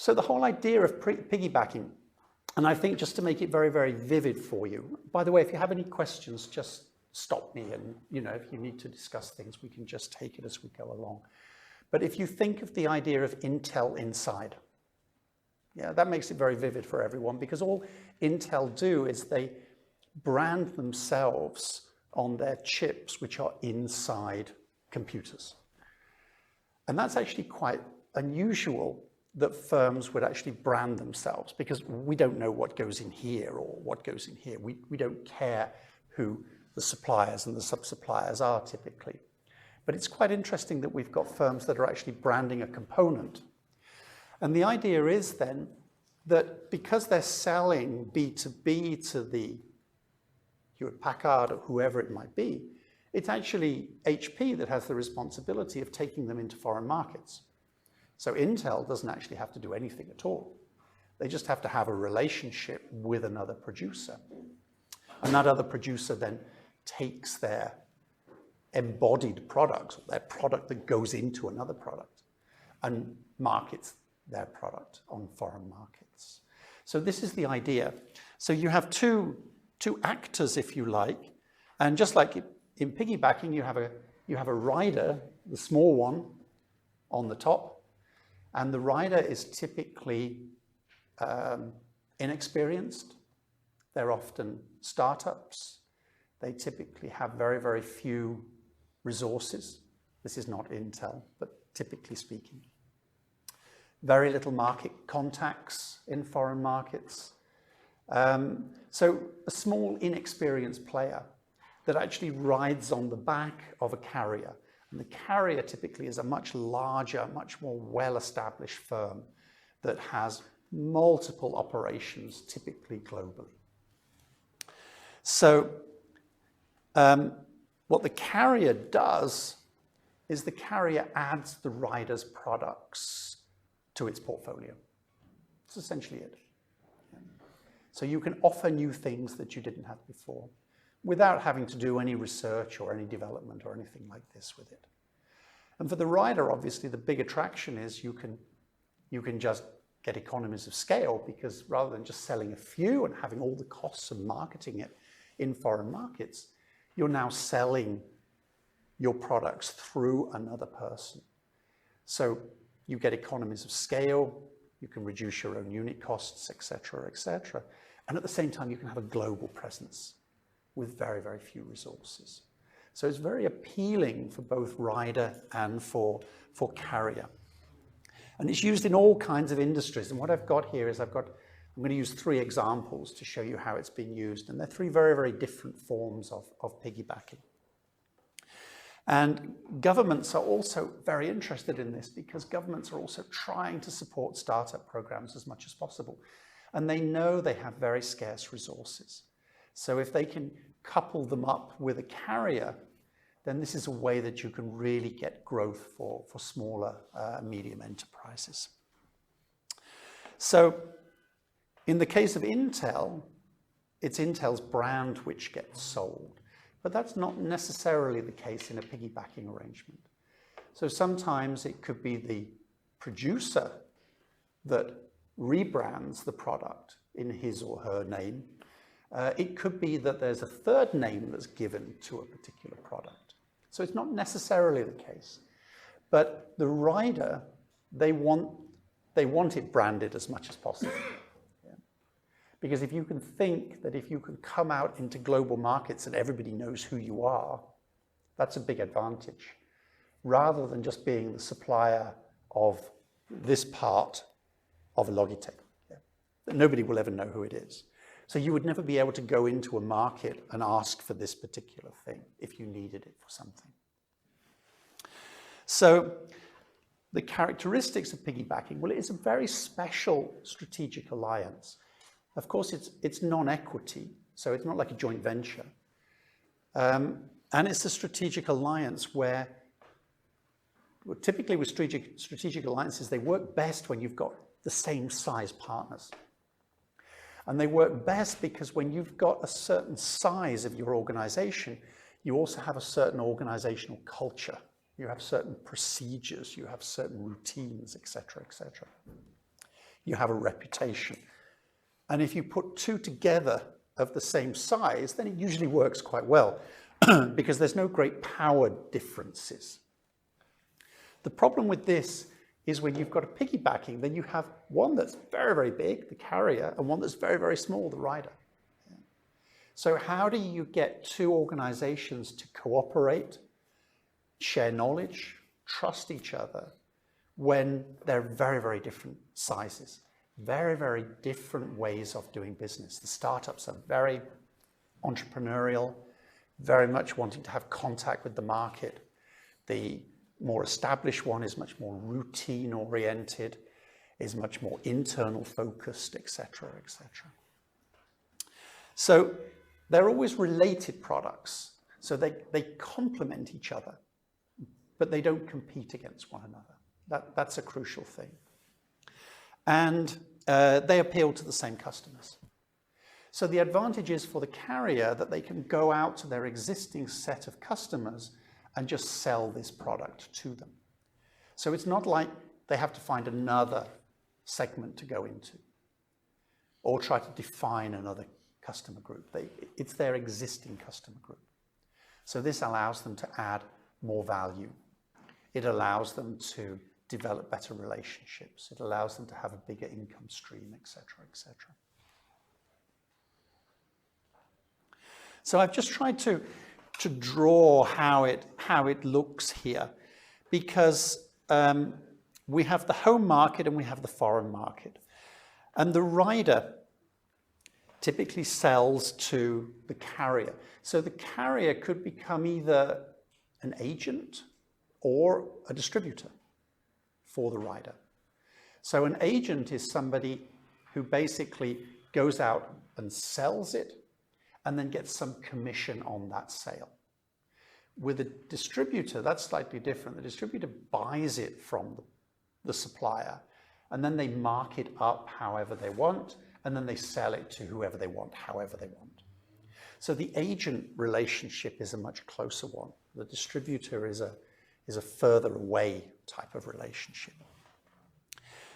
So the whole idea of piggybacking, and I think just to make it very, very vivid for you, by the way, if you have any questions, just stop me, and if you need to discuss things, we can just take it as we go along. But if you think of the idea of Intel Inside, that makes it very vivid for everyone, because all Intel do is they brand themselves on their chips, which are inside computers. And that's actually quite unusual that firms would actually brand themselves, because we don't know what goes in here or what goes in here. We don't care who the suppliers and the sub-suppliers are typically. But it's quite interesting that we've got firms that are actually branding a component. And the idea is then that because they're selling B2B to the Hewlett-Packard or whoever it might be, it's actually HP that has the responsibility of taking them into foreign markets. So Intel doesn't actually have to do anything at all. They just have to have a relationship with another producer. And that other producer then takes their embodied products, or their product that goes into another product, and markets their product on foreign markets. So this is the idea. So you have two actors, if you like, and just like in piggybacking, you have a rider, the small one, on the top, and the rider is typically inexperienced. They're often startups. They typically have very, very few resources. This is not Intel, but typically speaking. Very little market contacts in foreign markets. So a small, inexperienced player that actually rides on the back of a carrier. And the carrier typically is a much larger, much more well-established firm that has multiple operations, typically globally. So what the carrier does is the carrier adds the rider's products to its portfolio. That's essentially it. So you can offer new things that you didn't have before without having to do any research or any development or anything like this with it. And for the rider, obviously, the big attraction is you can just get economies of scale, because rather than just selling a few and having all the costs of marketing it in foreign markets, you're now selling your products through another person. So you get economies of scale, you can reduce your own unit costs, et cetera, and at the same time you can have a global presence with very, very few resources. So it's very appealing for both rider and for carrier. And it's used in all kinds of industries. And what I've got here is I'm going to use 3 examples to show you how it's been used. And they're 3 very, very different forms of piggybacking. And governments are also very interested in this, because governments are also trying to support startup programs as much as possible. And they know they have very scarce resources. So if they can couple them up with a carrier, then this is a way that you can really get growth for smaller, medium enterprises. So in the case of Intel, it's Intel's brand which gets sold. But that's not necessarily the case in a piggybacking arrangement. So sometimes it could be the producer that rebrands the product in his or her name. It could be that there's a third name that's given to a particular product. So it's not necessarily the case. But the rider, they want it branded as much as possible. Because if you can think that if you can come out into global markets and everybody knows who you are, that's a big advantage. Rather than just being the supplier of this part of a Logitech. Nobody will ever know who it is. So you would never be able to go into a market and ask for this particular thing if you needed it for something. So the characteristics of piggybacking, well, it's a very special strategic alliance. Of course, it's non-equity, so it's not like a joint venture. And it's a strategic alliance where, well, typically with strategic alliances, they work best when you've got the same size partners. And they work best because when you've got a certain size of your organization, you also have a certain organizational culture. You have certain procedures, you have certain routines, et cetera, et cetera. you have a reputation. And if you put two together of the same size, then it usually works quite well because there's no great power differences. The problem with this is when you've got a piggybacking, then you have one that's very, very big, the carrier, and one that's very, very small, the rider. So how do you get two organizations to cooperate, share knowledge, trust each other when they're very, very different sizes, very, very different ways of doing business? The startups are very entrepreneurial, very much wanting to have contact with the market. The more established one is much more routine oriented, is much more internal focused, etc., etc. So they're always related products. So they complement each other, but they don't compete against one another. That's a crucial thing. And they appeal to the same customers. So the advantage is for the carrier that they can go out to their existing set of customers and just sell this product to them. So it's not like they have to find another segment to go into or try to define another customer group. It's their existing customer group. So this allows them to add more value. It allows them to develop better relationships. It allows them to have a bigger income stream, etc., etc. So I've just tried to draw how it looks here, because we have the home market and we have the foreign market. And the rider typically sells to the carrier. So the carrier could become either an agent or a distributor for the rider. So an agent is somebody who basically goes out and sells it and then gets some commission on that sale. With a distributor, that's slightly different. The distributor buys it from the supplier, and then they mark it up however they want, and then they sell it to whoever they want, however they want. So the agent relationship is a much closer one. The distributor is a further away type of relationship.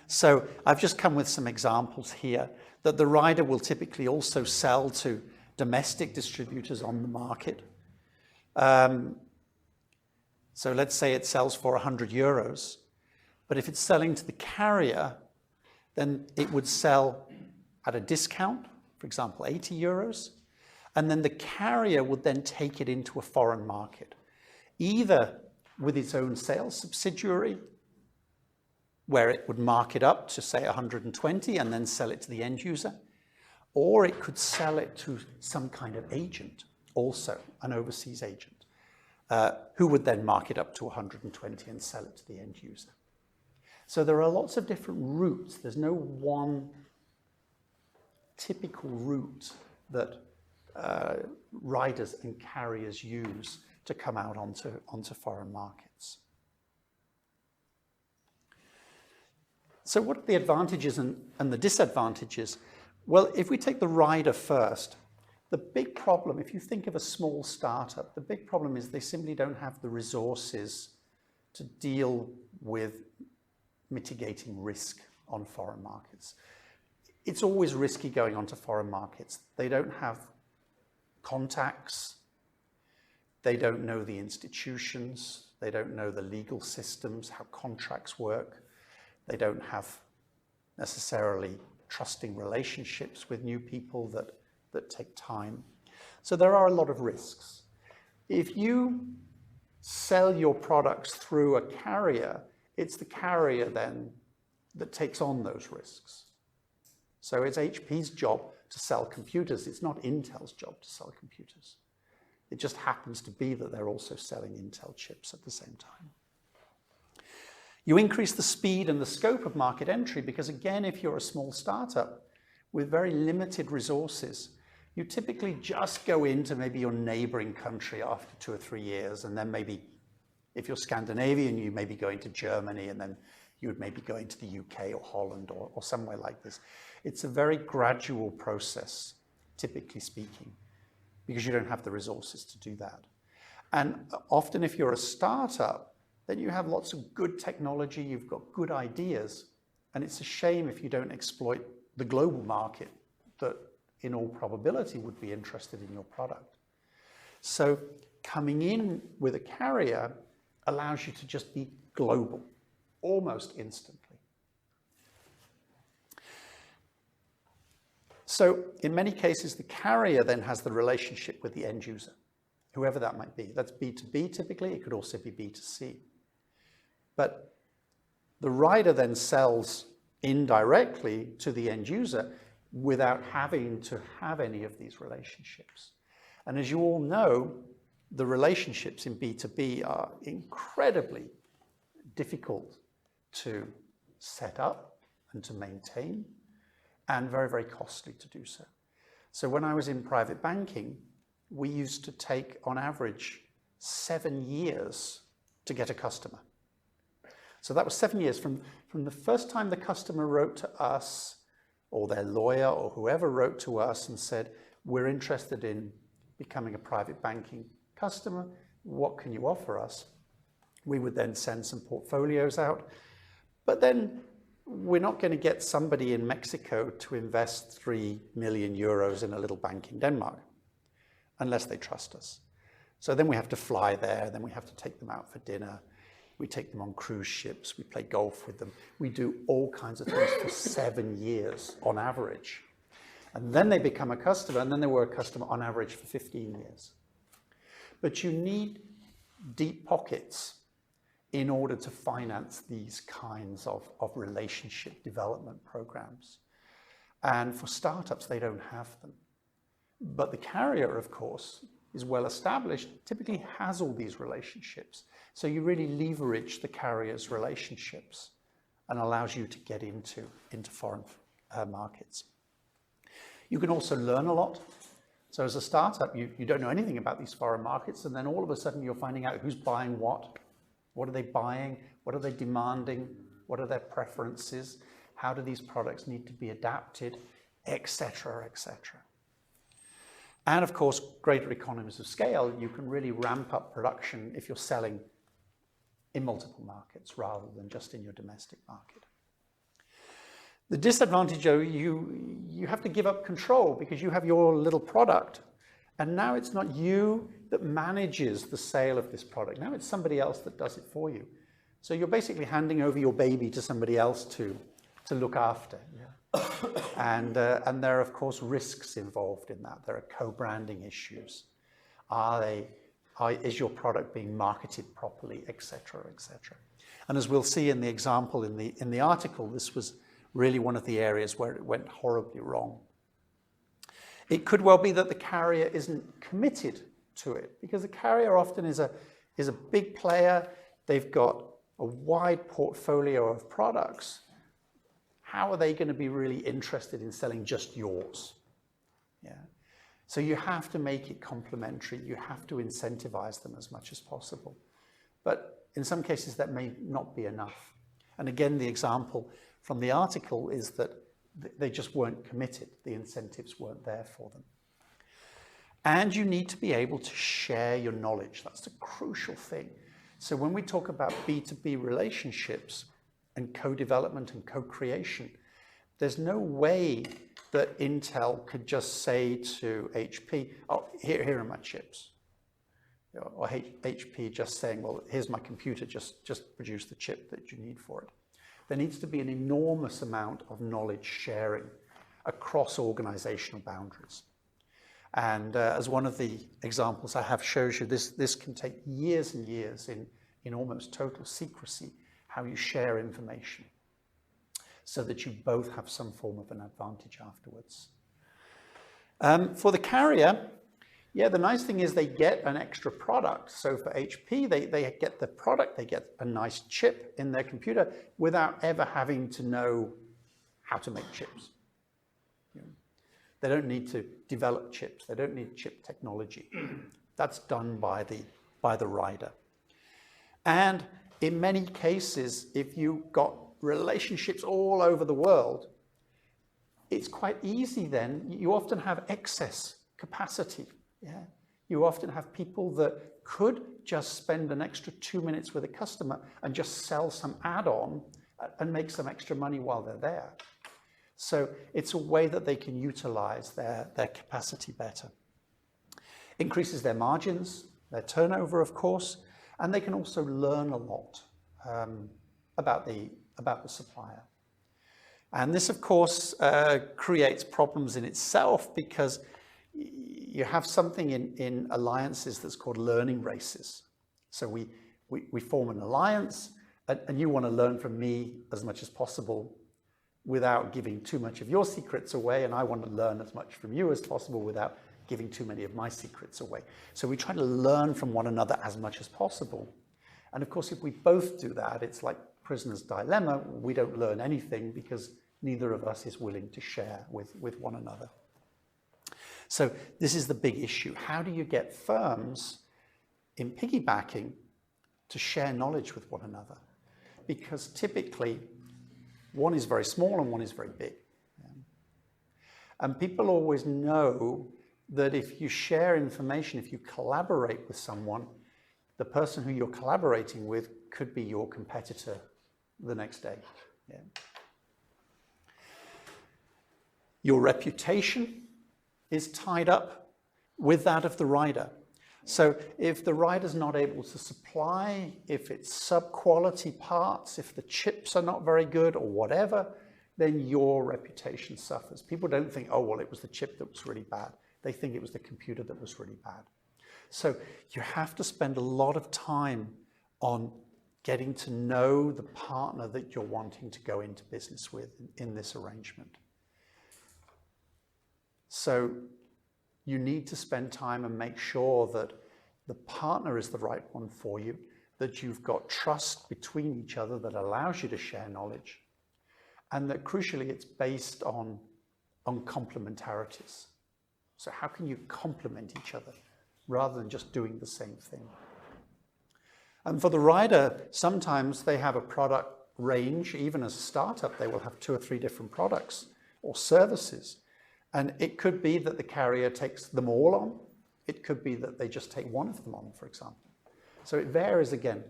So I've just come with some examples here that the rider will typically also sell to domestic distributors on the market. So let's say it sells for 100 euros, but if it's selling to the carrier, then it would sell at a discount, for example, 80 euros, and then the carrier would then take it into a foreign market, either with its own sales subsidiary, where it would mark it up to say 120 and then sell it to the end user, or it could sell it to some kind of agent, also an overseas agent, who would then mark it up to 120 and sell it to the end user. So there are lots of different routes. There's no one typical route that riders and carriers use to come out onto foreign markets. So what are the advantages and the disadvantages? Well, if we take the rider first, the big problem, if you think of a small startup, the big problem is they simply don't have the resources to deal with mitigating risk on foreign markets. It's always risky going onto foreign markets. They don't have contacts. They don't know the institutions. They don't know the legal systems, how contracts work. They don't have necessarily trusting relationships with new people that take time. So there are a lot of risks. If you sell your products through a carrier, it's the carrier then that takes on those risks. So it's HP's job to sell computers. It's not Intel's job to sell computers. It just happens to be that they're also selling Intel chips at the same time. You increase the speed and the scope of market entry because, again, if you're a small startup with very limited resources, you typically just go into maybe your neighboring country after 2 or 3 years, and then maybe if you're Scandinavian, you may be going to Germany, and then you would maybe go into the UK or Holland or somewhere like this. It's a very gradual process, typically speaking, because you don't have the resources to do that. And often if you're a startup, then you have lots of good technology, you've got good ideas, And it's a shame if you don't exploit the global market that in all probability would be interested in your product. So coming in with a carrier allows you to just be global, almost instantly. So in many cases, the carrier then has the relationship with the end user, whoever that might be. That's B2B typically, it could also be B2C. But the rider then sells indirectly to the end user without having to have any of these relationships. And as you all know, the relationships in B2B are incredibly difficult to set up and to maintain, and very, very costly to do so. So when I was in private banking, we used to take, on average, 7 years to get a customer. So that was 7 years from the first time the customer wrote to us, or their lawyer, or whoever wrote to us and said, we're interested in becoming a private banking customer, what can you offer us? We would then send some portfolios out, but then we're not going to get somebody in Mexico to invest 3 million euros in a little bank in Denmark, unless they trust us. So then we have to fly there, then we have to take them out for dinner, we take them on cruise ships, we play golf with them, we do all kinds of things for 7 years on average. And then they become a customer, and then they were a customer on average for 15 years. But you need deep pockets in order to finance these kinds of relationship development programs. And for startups, they don't have them. But the carrier, of course, is well established, typically has all these relationships. So you really leverage the carrier's relationships and allows you to get into foreign markets. You can also learn a lot. So as a startup, you don't know anything about these foreign markets, and then all of a sudden you're finding out who's buying what are they buying, what are they demanding, what are their preferences, how do these products need to be adapted, etc., etc. And of course, greater economies of scale, you can really ramp up production if you're selling in multiple markets rather than just in your domestic market. The disadvantage, though, you have to give up control because you have your little product, and now it's not you that manages the sale of this product. Now it's somebody else that does it for you. So you're basically handing over your baby to somebody else to look after. Yeah. And there are, of course, risks involved in that. There are co-branding issues. Is your product being marketed properly, etc., etc. And as we'll see in the example in the article, this was really one of the areas where it went horribly wrong. It could well be that the carrier isn't committed to it, because the carrier often is a big player. They've got a wide portfolio of products. How are they going to be really interested in selling just yours? Yeah. So you have to make it complementary. You have to incentivize them as much as possible. But in some cases, that may not be enough. And again, the example from the article is that they just weren't committed. The incentives weren't there for them. And you need to be able to share your knowledge. That's the crucial thing. So when we talk about B2B relationships and co-development and co-creation, there's no way that Intel could just say to HP, oh, here are my chips. Or HP just saying, well, here's my computer, just produce the chip that you need for it. There needs to be an enormous amount of knowledge sharing across organizational boundaries. And as one of the examples I have shows you, this can take years and years in almost total secrecy, how you share information so that you both have some form of an advantage afterwards. For the carrier, yeah, the nice thing is they get an extra product. So for HP, they get the product, they get a nice chip in their computer without ever having to know how to make chips. You know, they don't need to develop chips. They don't need chip technology. That's done by the rider. And in many cases, if you've got relationships all over the world, it's quite easy then. You often have excess capacity. Yeah. You often have people that could just spend an extra 2 minutes with a customer and just sell some add-on and make some extra money while they're there. So it's a way that they can utilize their capacity better. Increases their margins, their turnover, of course, and they can also learn a lot about the supplier. And this, of course, creates problems in itself, because you have something in alliances that's called learning races. So we form an alliance, and you want to learn from me as much as possible without giving too much of your secrets away, and I want to learn as much from you as possible without giving too many of my secrets away. So we try to learn from one another as much as possible. And of course, if we both do that, it's like prisoner's dilemma. We don't learn anything because neither of us is willing to share with one another. So this is the big issue. How do you get firms in piggybacking to share knowledge with one another? Because typically, one is very small and one is very big. And people always know that if you share information, if you collaborate with someone, the person who you're collaborating with could be your competitor the next day. Yeah. Your reputation is tied up with that of the rider. So if the rider's not able to supply, if it's sub-quality parts, if the chips are not very good or whatever, then your reputation suffers. People don't think, oh, well, it was the chip that was really bad. They think it was the computer that was really bad. So you have to spend a lot of time on getting to know the partner that you're wanting to go into business with in this arrangement. So you need to spend time and make sure that the partner is the right one for you, that you've got trust between each other that allows you to share knowledge, and that crucially it's based on complementarities. So how can you complement each other rather than just doing the same thing? And for the rider, sometimes they have a product range. Even as a startup, they will have 2 or 3 different products or services. And it could be that the carrier takes them all on. It could be that they just take one of them on, for example. So it varies again.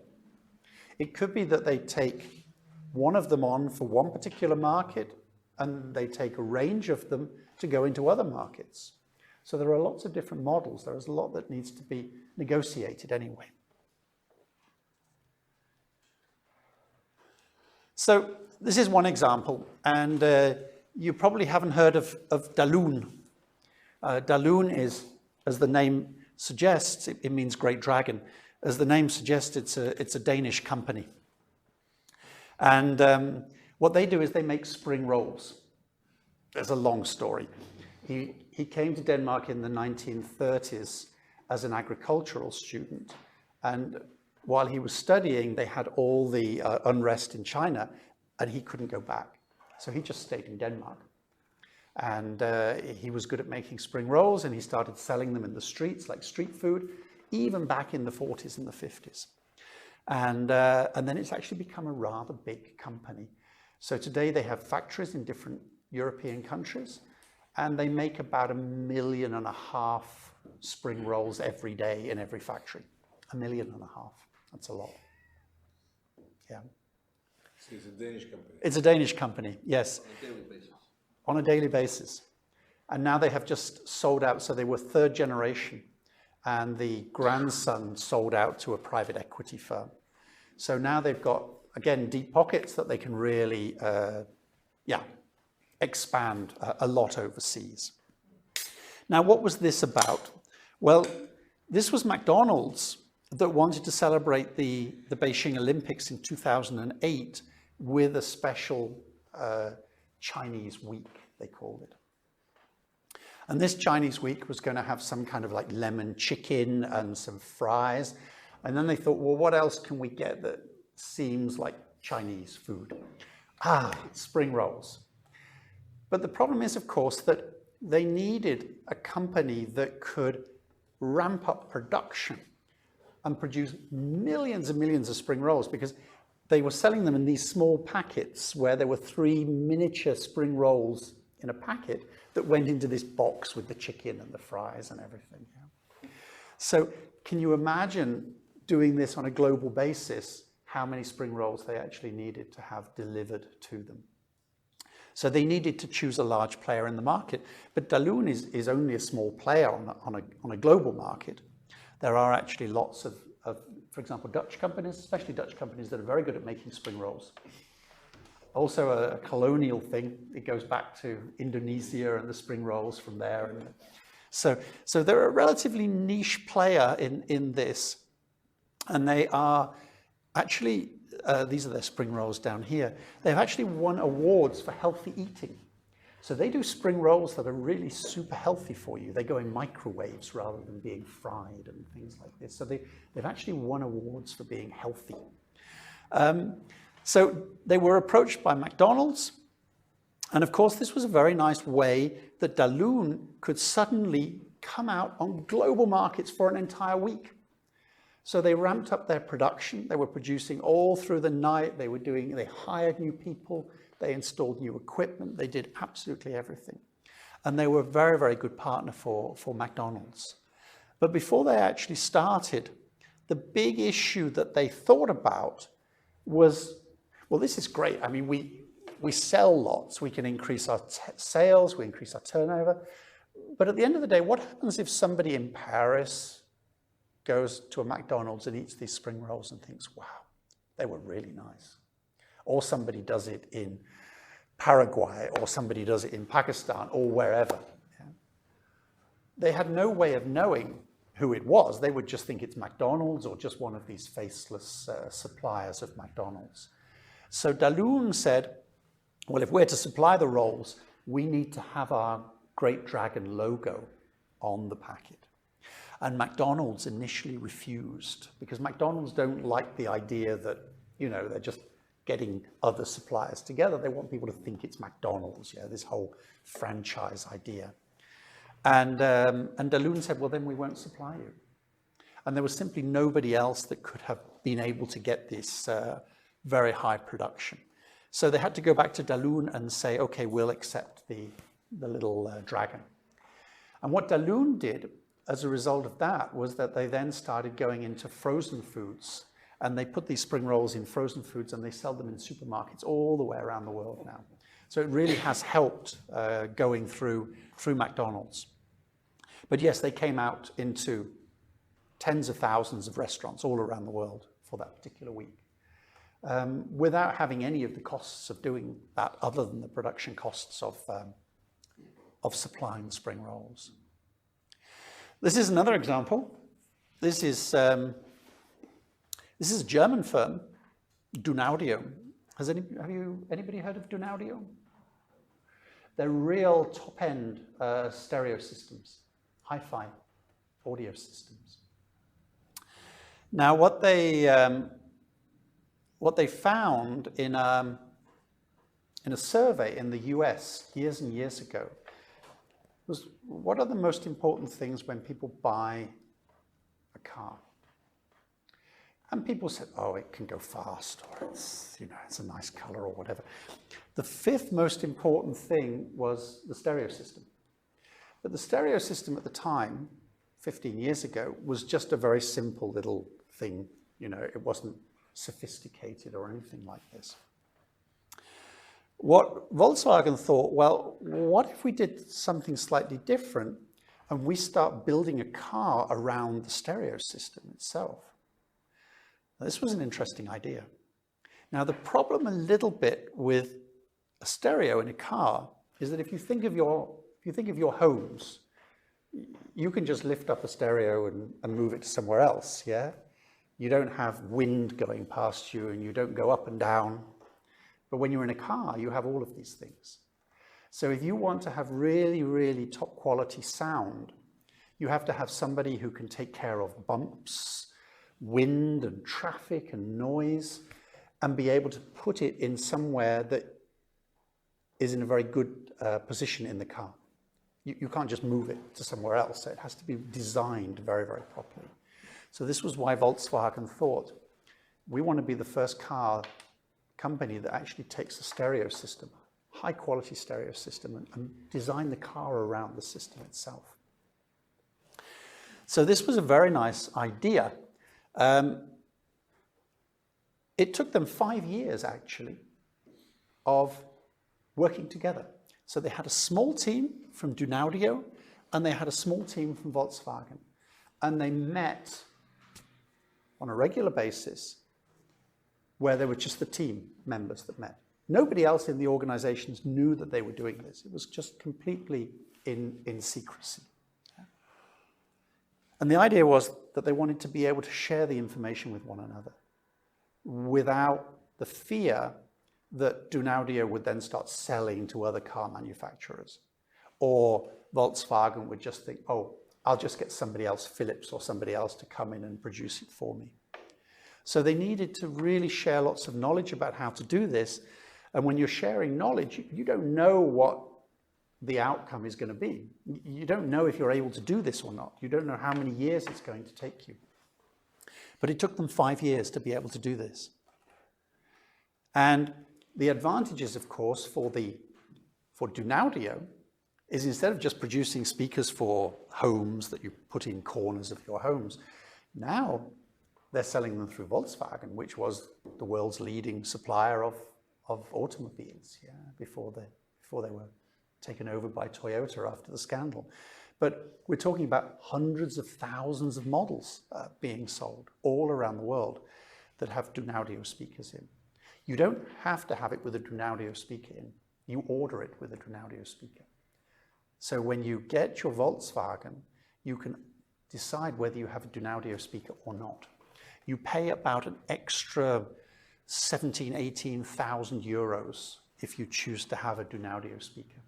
It could be that they take one of them on for one particular market, and they take a range of them to go into other markets. So there are lots of different models. There is a lot that needs to be negotiated anyway. So this is one example, and you probably haven't heard of Dalun. Dalun is, as the name suggests, it means great dragon. As the name suggests, it's a Danish company. And what they do is they make spring rolls. There's a long story. He came to Denmark in the 1930s as an agricultural student, and while he was studying, they had all the unrest in China, and he couldn't go back. So he just stayed in Denmark. And he was good at making spring rolls, and he started selling them in the streets like street food, even back in the 40s and the 50s. And then it's actually become a rather big company. So today they have factories in different European countries, and they make about 1.5 million spring rolls every day in every factory. 1.5 million. That's a lot. Yeah. So it's a Danish company? It's a Danish company, yes. On a daily basis? On a daily basis. And now they have just sold out, so they were 3rd generation, and the grandson sold out to a private equity firm. So now they've got, again, deep pockets that they can really, expand a lot overseas. Now, what was this about? Well, this was McDonald's that wanted to celebrate the Beijing Olympics in 2008 with a special Chinese week, they called it. And this Chinese week was going to have some kind of like lemon chicken and some fries. And then they thought, well, what else can we get that seems like Chinese food? Spring rolls. But the problem is, of course, that they needed a company that could ramp up production and produce millions and millions of spring rolls, because they were selling them in these small packets where there were 3 miniature spring rolls in a packet that went into this box with the chicken and the fries and everything. Yeah. So can you imagine doing this on a global basis, how many spring rolls they actually needed to have delivered to them. So they needed to choose a large player in the market, but Dalun is only a small player on a global market. There are actually lots of, for example, Dutch companies, especially Dutch companies that are very good at making spring rolls. Also a colonial thing. It goes back to Indonesia and the spring rolls from there. So they're a relatively niche player in this, and they are actually, these are their spring rolls down here. They've actually won awards for healthy eating. So they do spring rolls that are really super healthy for you. They go in microwaves rather than being fried and things like this. So they've actually won awards for being healthy. So they were approached by McDonald's. And of course, this was a very nice way that Dalun could suddenly come out on global markets for an entire week. So they ramped up their production. They were producing all through the night. They hired new people. They installed new equipment. They did absolutely everything. And they were a very, very good partner for McDonald's. But before they actually started, the big issue that they thought about was, well, this is great. I mean, we sell lots. We can increase our sales. We increase our turnover. But at the end of the day, what happens if somebody in Paris goes to a McDonald's and eats these spring rolls and thinks, wow, they were really nice? Or somebody does it in Paraguay, or somebody does it in Pakistan, or wherever. Yeah. They had no way of knowing who it was. They would just think it's McDonald's or just one of these faceless suppliers of McDonald's. So Dalun said, well, if we're to supply the rolls, we need to have our Great Dragon logo on the packet. And McDonald's initially refused, because McDonald's don't like the idea that, you know, they're just getting other suppliers together. They want people to think it's McDonald's, yeah, this whole franchise idea. And Dalun said, well, then we won't supply you. And there was simply nobody else that could have been able to get this very high production. So they had to go back to Dalun and say, okay, we'll accept the little dragon. And what Dalun did as a result of that was that they then started going into frozen foods, and they put these spring rolls in frozen foods and they sell them in supermarkets all the way around the world now. So it really has helped going through McDonald's. But yes, they came out into tens of thousands of restaurants all around the world for that particular week, without having any of the costs of doing that other than the production costs of supplying spring rolls. This is another example. This is a German firm, Dunaudio. Has anybody heard of Dunaudio? They're real top-end stereo systems, hi-fi audio systems. Now, what they found in a survey in the US years and years ago was, what are the most important things when people buy a car? And people said, oh, it can go fast, or it's a nice color, or whatever. The fifth most important thing was the stereo system. But the stereo system at the time, 15 years ago, was just a very simple little thing. It wasn't sophisticated or anything like this. What Volkswagen thought, well, what if we did something slightly different and we start building a car around the stereo system itself? Now, this was an interesting idea. Now, the problem a little bit with a stereo in a car is that if you think of your homes, you can just lift up a stereo and move it to somewhere else, yeah? You don't have wind going past you, and you don't go up and down. But when you're in a car, you have all of these things. So if you want to have really, really top quality sound, you have to have somebody who can take care of bumps, wind and traffic and noise, and be able to put it in somewhere that is in a very good position in the car. You can't just move it to somewhere else. It has to be designed very, very properly. So this was why Volkswagen thought, we want to be the first car company that actually takes a stereo system, high quality stereo system, and design the car around the system itself. So this was a very nice idea. it took them 5 years, actually, of working together. So they had a small team from Dunaudio, and they had a small team from Volkswagen. And they met on a regular basis where they were just the team members that met. Nobody else in the organizations knew that they were doing this. It was just completely in secrecy. And the idea was that they wanted to be able to share the information with one another without the fear that Dunaudio would then start selling to other car manufacturers, or Volkswagen would just think, oh, I'll just get somebody else, Philips or somebody else, to come in and produce it for me. So they needed to really share lots of knowledge about how to do this. And when you're sharing knowledge, you don't know what the outcome is going to be. You don't know if you're able to do this or not. You don't know how many years it's going to take you. But it took them 5 years to be able to do this. And the advantages, of course, for Dunaudio is instead of just producing speakers for homes that you put in corners of your homes, now they're selling them through Volkswagen, which was the world's leading supplier of automobiles, before they were taken over by Toyota after the scandal. But we're talking about hundreds of thousands of models being sold all around the world that have Dunaudio speakers in. You don't have to have it with a Dunaudio speaker in. You order it with a Dunaudio speaker. So when you get your Volkswagen, you can decide whether you have a Dunaudio speaker or not. You pay about an extra 17,000, 18,000 euros if you choose to have a Dunaudio speaker.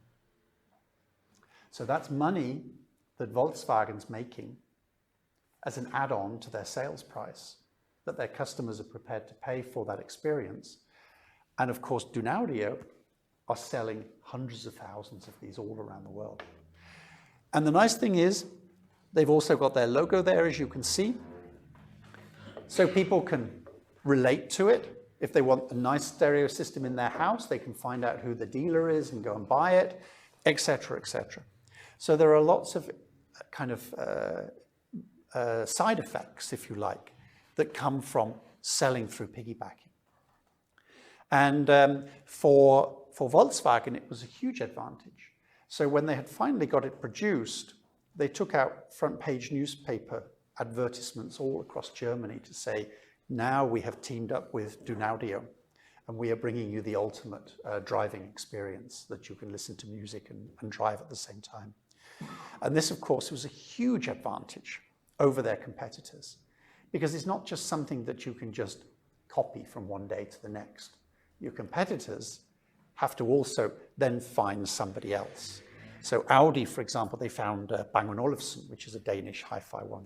So that's money that Volkswagen's making as an add-on to their sales price that their customers are prepared to pay for that experience. And of course, Dunaudio are selling hundreds of thousands of these all around the world. And the nice thing is, they've also got their logo there, as you can see. So people can relate to it. If they want a nice stereo system in their house, they can find out who the dealer is and go and buy it, etc., etc. So there are lots of kind of side effects, if you like, that come from selling through piggybacking. And for Volkswagen, it was a huge advantage. So when they had finally got it produced, they took out front page newspaper advertisements all across Germany to say, now we have teamed up with Dunaudio and we are bringing you the ultimate driving experience that you can listen to music and drive at the same time. And this, of course, was a huge advantage over their competitors, because it's not just something that you can just copy from one day to the next. Your competitors have to also then find somebody else. So Audi, for example, they found Bang & Olufsen, which is a Danish hi-fi one.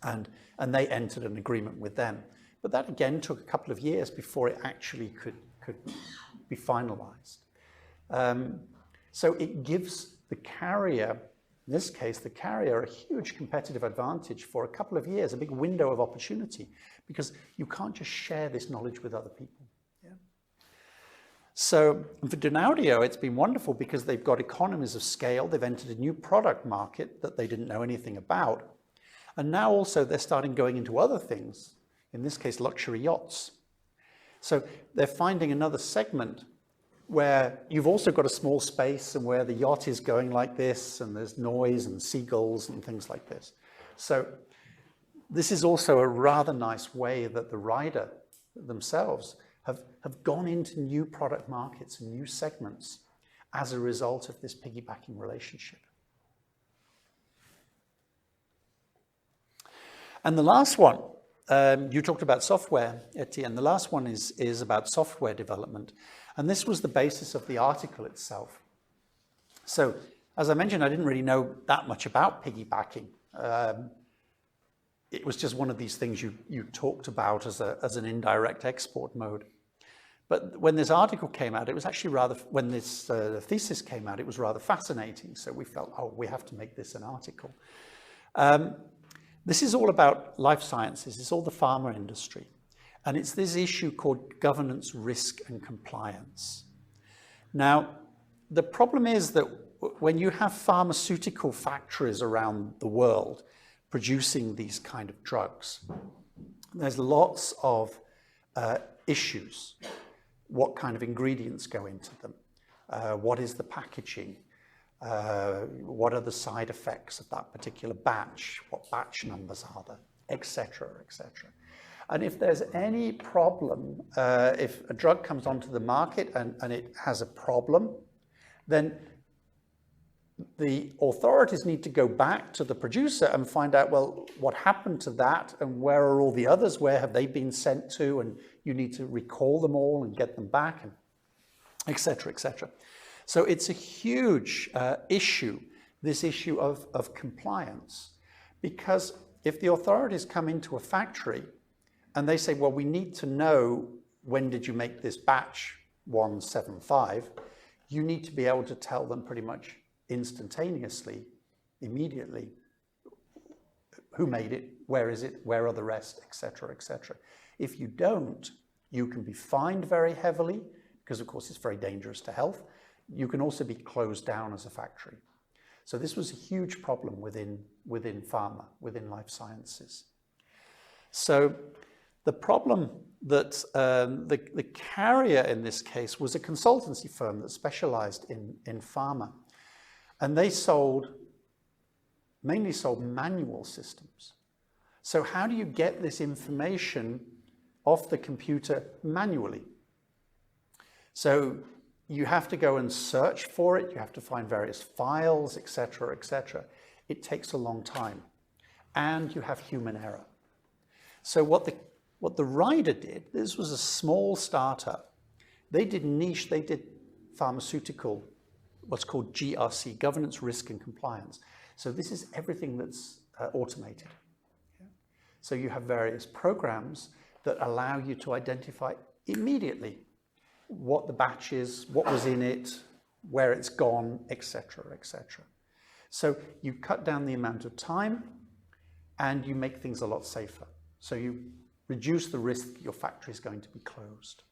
And they entered an agreement with them. But that again took a couple of years before it actually could be finalized. So it gives the carrier, in this case, the carrier, a huge competitive advantage for a couple of years, a big window of opportunity, because you can't just share this knowledge with other people. Yeah? So for Dunaudio, it's been wonderful because they've got economies of scale. They've entered a new product market that they didn't know anything about. And now also they're starting going into other things, in this case, luxury yachts. So they're finding another segment where you've also got a small space and where the yacht is going like this and there's noise and seagulls and things like this. So this is also a rather nice way that the rider themselves have gone into new product markets and new segments as a result of this piggybacking relationship. And the last one, you talked about software, Etienne. The last one is about software development. And this was the basis of the article itself. So, as I mentioned, I didn't really know that much about piggybacking. It was just one of these things you talked about as an indirect export mode. But when this article came out, it was actually when this thesis came out, it was rather fascinating. So we felt, oh, we have to make this an article. This is all about life sciences. It's all the pharma industry. And it's this issue called governance, risk, and compliance. Now, the problem is that when you have pharmaceutical factories around the world producing these kind of drugs, there's lots of issues. What kind of ingredients go into them? What is the packaging? What are the side effects of that particular batch? What batch numbers are there? Etc., etc. And if there's any problem, if a drug comes onto the market and it has a problem, then the authorities need to go back to the producer and find out, well, what happened to that and where are all the others? Where have they been sent to? And you need to recall them all and get them back, and et cetera, et cetera. So it's a huge issue, this issue of compliance, because if the authorities come into a factory and they say, well, we need to know when did you make this batch 175, you need to be able to tell them pretty much instantaneously, immediately, who made it, where is it, where are the rest, etc., etc. If you don't, you can be fined very heavily, because of course it's very dangerous to health. You can also be closed down as a factory. So this was a huge problem within pharma, within life sciences. So the problem that the carrier in this case was a consultancy firm that specialized in pharma. And they mainly sold manual systems. So how do you get this information off the computer manually? So you have to go and search for it. You have to find various files, etc., etc. It takes a long time. And you have human error. So what the Rider did, this was a small startup. They did niche, they did pharmaceutical, what's called GRC, governance, risk, and compliance. So this is everything that's automated. Yeah. So you have various programs that allow you to identify immediately what the batch is, what was in it, where it's gone, etc., etc. So you cut down the amount of time and you make things a lot safer. So you reduce the risk that your factory is going to be closed.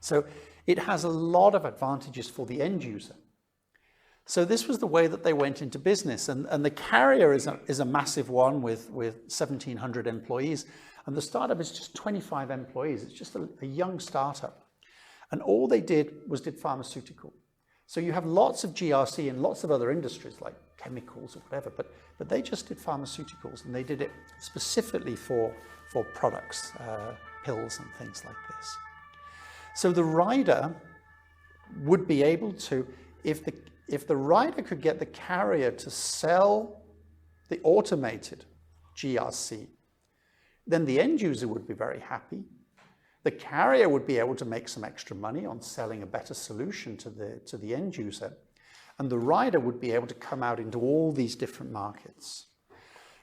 So it has a lot of advantages for the end user. So this was the way that they went into business. And the carrier is a massive one with 1,700 employees. And the startup is just 25 employees. It's just a young startup. And all they did pharmaceutical. So you have lots of GRC in lots of other industries like chemicals or whatever, but they just did pharmaceuticals, and they did it specifically for products, pills and things like this. So the Rider would be able to, if the Rider could get the carrier to sell the automated GRC, then the end user would be very happy. The carrier would be able to make some extra money on selling a better solution to the end user. And the Rider would be able to come out into all these different markets.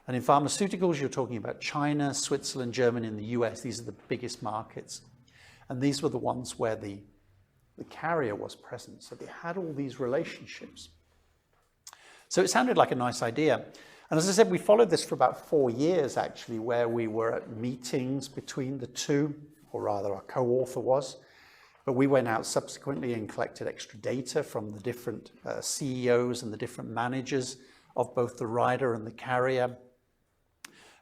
And in pharmaceuticals, you're talking about China, Switzerland, Germany, and the US. These are the biggest markets. And these were the ones where the carrier was present. So they had all these relationships. So it sounded like a nice idea. And as I said, we followed this for about 4 years, actually, where we were at meetings between the two, or rather our co-author was. But we went out subsequently and collected extra data from the different CEOs and the different managers of both the Rider and the carrier,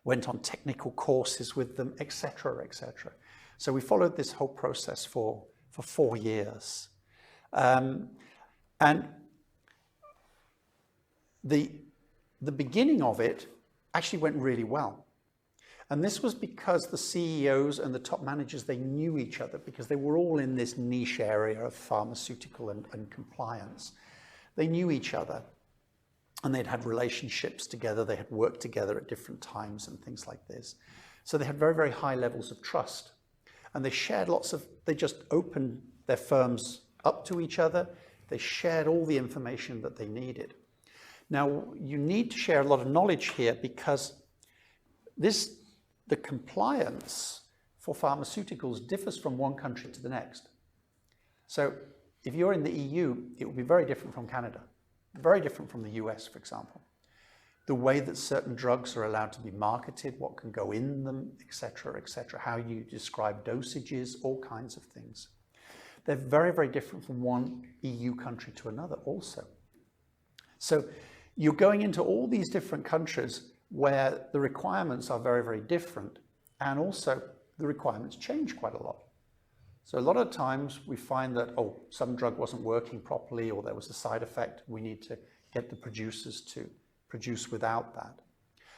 went on technical courses with them, etc., etc. So we followed this whole process for 4 years. And the beginning of it actually went really well. And this was because the CEOs and the top managers, they knew each other because they were all in this niche area of pharmaceutical and compliance. They knew each other and they'd had relationships together. They had worked together at different times and things like this. So they had very, very high levels of trust. And they shared they just opened their firms up to each other. They shared all the information that they needed. Now, you need to share a lot of knowledge here because the compliance for pharmaceuticals differs from one country to the next. So if you're in the EU, it will be very different from Canada, very different from the US, for example. The way that certain drugs are allowed to be marketed, what can go in them, etc., how you describe dosages, all kinds of things. They're very, very different from one EU country to another also. So you're going into all these different countries where the requirements are very, very different, and also the requirements change quite a lot. So a lot of times we find that, oh, some drug wasn't working properly or there was a side effect. We need to get the producers to produce without that.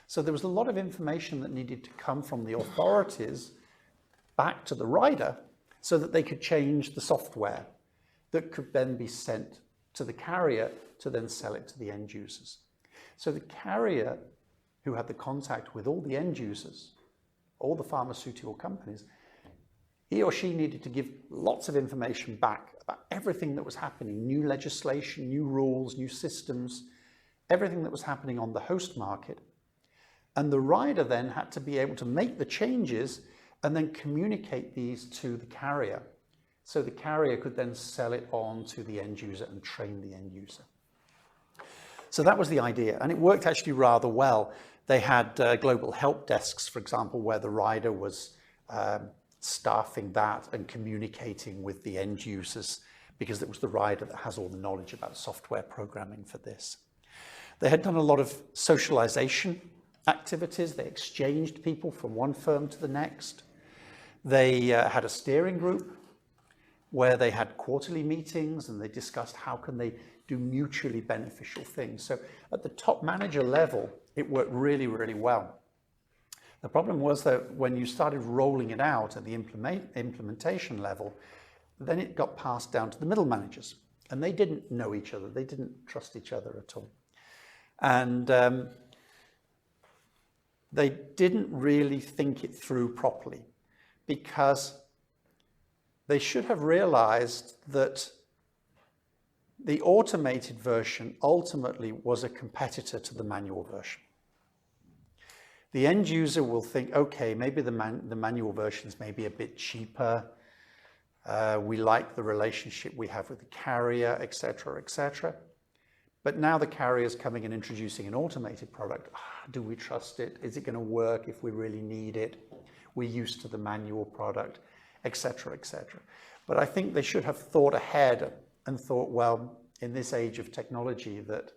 So there was a lot of information that needed to come from the authorities back to the rider so that they could change the software that could then be sent to the carrier to then sell it to the end users. So the carrier, who had the contact with all the end users, all the pharmaceutical companies, he or she needed to give lots of information back about everything that was happening, new legislation, new rules, new systems, everything that was happening on the host market. And the rider then had to be able to make the changes and then communicate these to the carrier. So the carrier could then sell it on to the end user and train the end user. So that was the idea, and it worked actually rather well. They had global help desks, for example, where the rider was staffing that and communicating with the end users, because it was the rider that has all the knowledge about software programming for this. They had done a lot of socialization activities. They exchanged people from one firm to the next. They had a steering group where they had quarterly meetings and they discussed how can they do mutually beneficial things. So at the top manager level, it worked really, really well. The problem was that when you started rolling it out at the implementation level, then it got passed down to the middle managers, and they didn't know each other. They didn't trust each other at all. And they didn't really think it through properly, because they should have realized that the automated version ultimately was a competitor to the manual version. The end user will think, okay, maybe the manual versions may be a bit cheaper. We like the relationship we have with the carrier, etc., etc. But now the carrier's coming and introducing an automated product. Do we trust it? Is it going to work if we really need it? We're used to the manual product, etc., etc. But I think they should have thought ahead and thought, well, in this age of technology, that,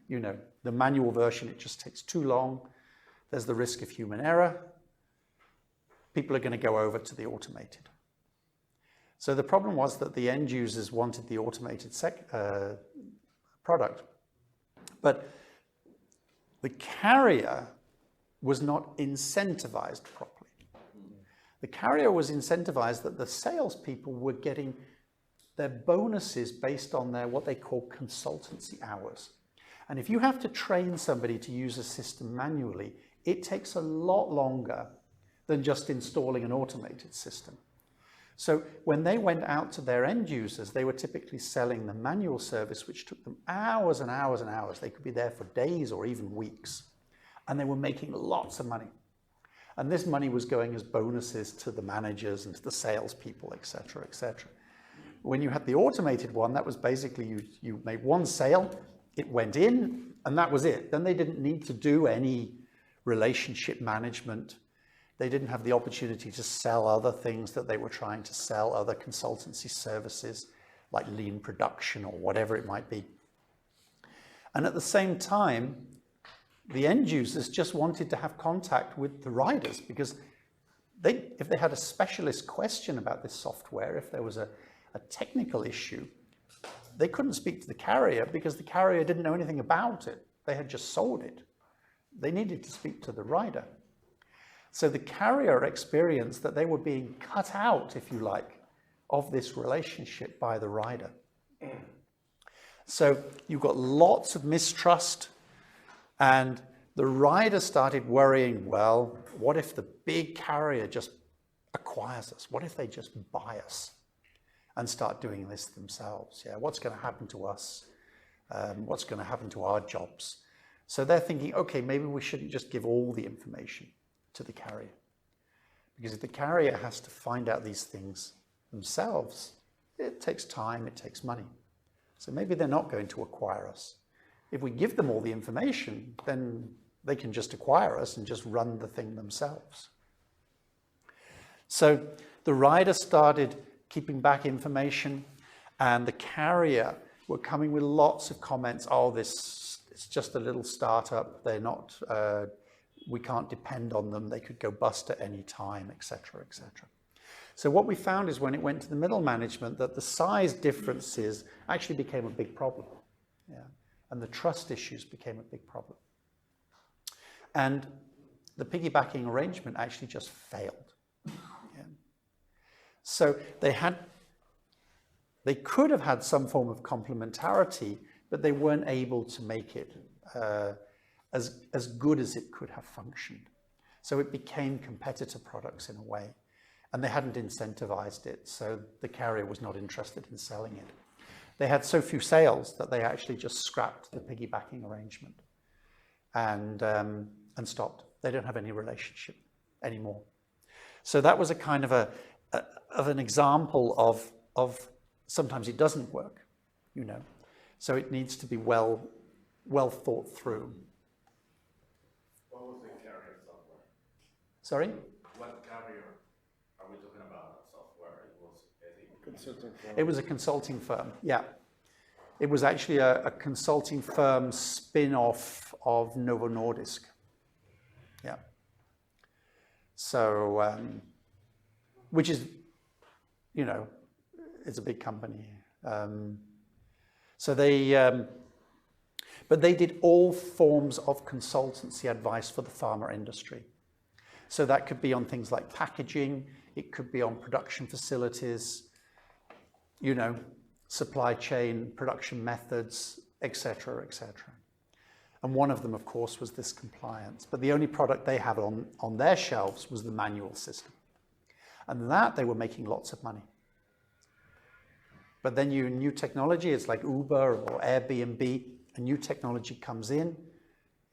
you know, the manual version, it just takes too long. There's the risk of human error. People are going to go over to the automated. So the problem was that the end users wanted the automated product, but the carrier was not incentivized properly. The carrier was incentivized that the salespeople were getting their bonuses based on their what they call consultancy hours. And if you have to train somebody to use a system manually, it takes a lot longer than just installing an automated system. So when they went out to their end users, they were typically selling the manual service, which took them hours and hours and hours. They could be there for days or even weeks, and they were making lots of money. And this money was going as bonuses to the managers and to the salespeople, etc., etc. When you had the automated one, that was basically you made one sale, it went in, and that was it. Then they didn't need to do any relationship management. They didn't have the opportunity to sell other things that they were trying to sell, other consultancy services like lean production or whatever it might be. And at the same time, the end users just wanted to have contact with the riders, because if they had a specialist question about this software, if there was a technical issue, they couldn't speak to the carrier because the carrier didn't know anything about it. They had just sold it. They needed to speak to the rider. So the carrier experienced that they were being cut out, if you like, of this relationship by the rider. So you've got lots of mistrust, and the rider started worrying, well, what if the big carrier just acquires us? What if they just buy us and start doing this themselves? Yeah, what's going to happen to us? What's going to happen to our jobs? So they're thinking, okay, maybe we shouldn't just give all the information to the carrier, because if the carrier has to find out these things themselves, it takes time, it takes money. So maybe they're not going to acquire us. If we give them all the information, then they can just acquire us and just run the thing themselves. So the rider started keeping back information, and the carrier were coming with lots of comments. Oh, it's just a little startup. They're not we can't depend on them, they could go bust at any time, etc., etc. So what we found is when it went to the middle management that the size differences actually became a big problem. Yeah. And the trust issues became a big problem. And the piggybacking arrangement actually just failed. Yeah. So they could have had some form of complementarity, but they weren't able to make it as good as it could have functioned. So it became competitor products in a way. And they hadn't incentivized it, so the carrier was not interested in selling it. They had so few sales that they actually just scrapped the piggybacking arrangement and stopped. They don't have any relationship anymore. So that was a kind of an example of sometimes it doesn't work, you know. So it needs to be well thought through. What was the carrier software? Sorry? What carrier are we talking about? Software? It was Consulting firm. It was a consulting firm, yeah. It was actually a consulting firm spin-off of Novo Nordisk. Yeah. So, which is, you know, it's a big company. So but they did all forms of consultancy advice for the pharma industry. So that could be on things like packaging, it could be on production facilities, you know, supply chain, production methods, etc., etc. And one of them, of course, was this compliance. But the only product they had on their shelves was the manual system. And that they were making lots of money. But then new technology, it's like Uber or Airbnb, a new technology comes in,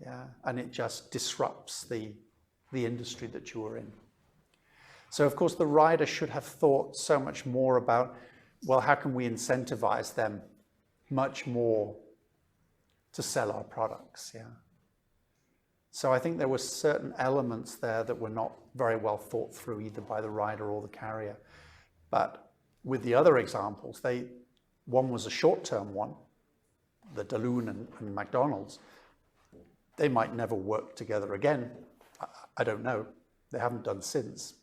yeah, and it just disrupts the industry that you were in. So of course the rider should have thought so much more about, well, how can we incentivize them much more to sell our products, yeah. So I think there were certain elements there that were not very well thought through either by the rider or the carrier. But with the other examples, one was a short-term one, the Dalloon and McDonald's. They might never work together again. I don't know. They haven't done since.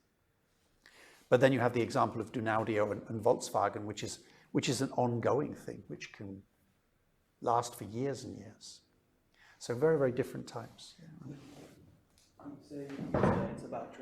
But then you have the example of Dunaudio and Volkswagen, which is an ongoing thing, which can last for years and years. So very, very different types. Yeah. So it's about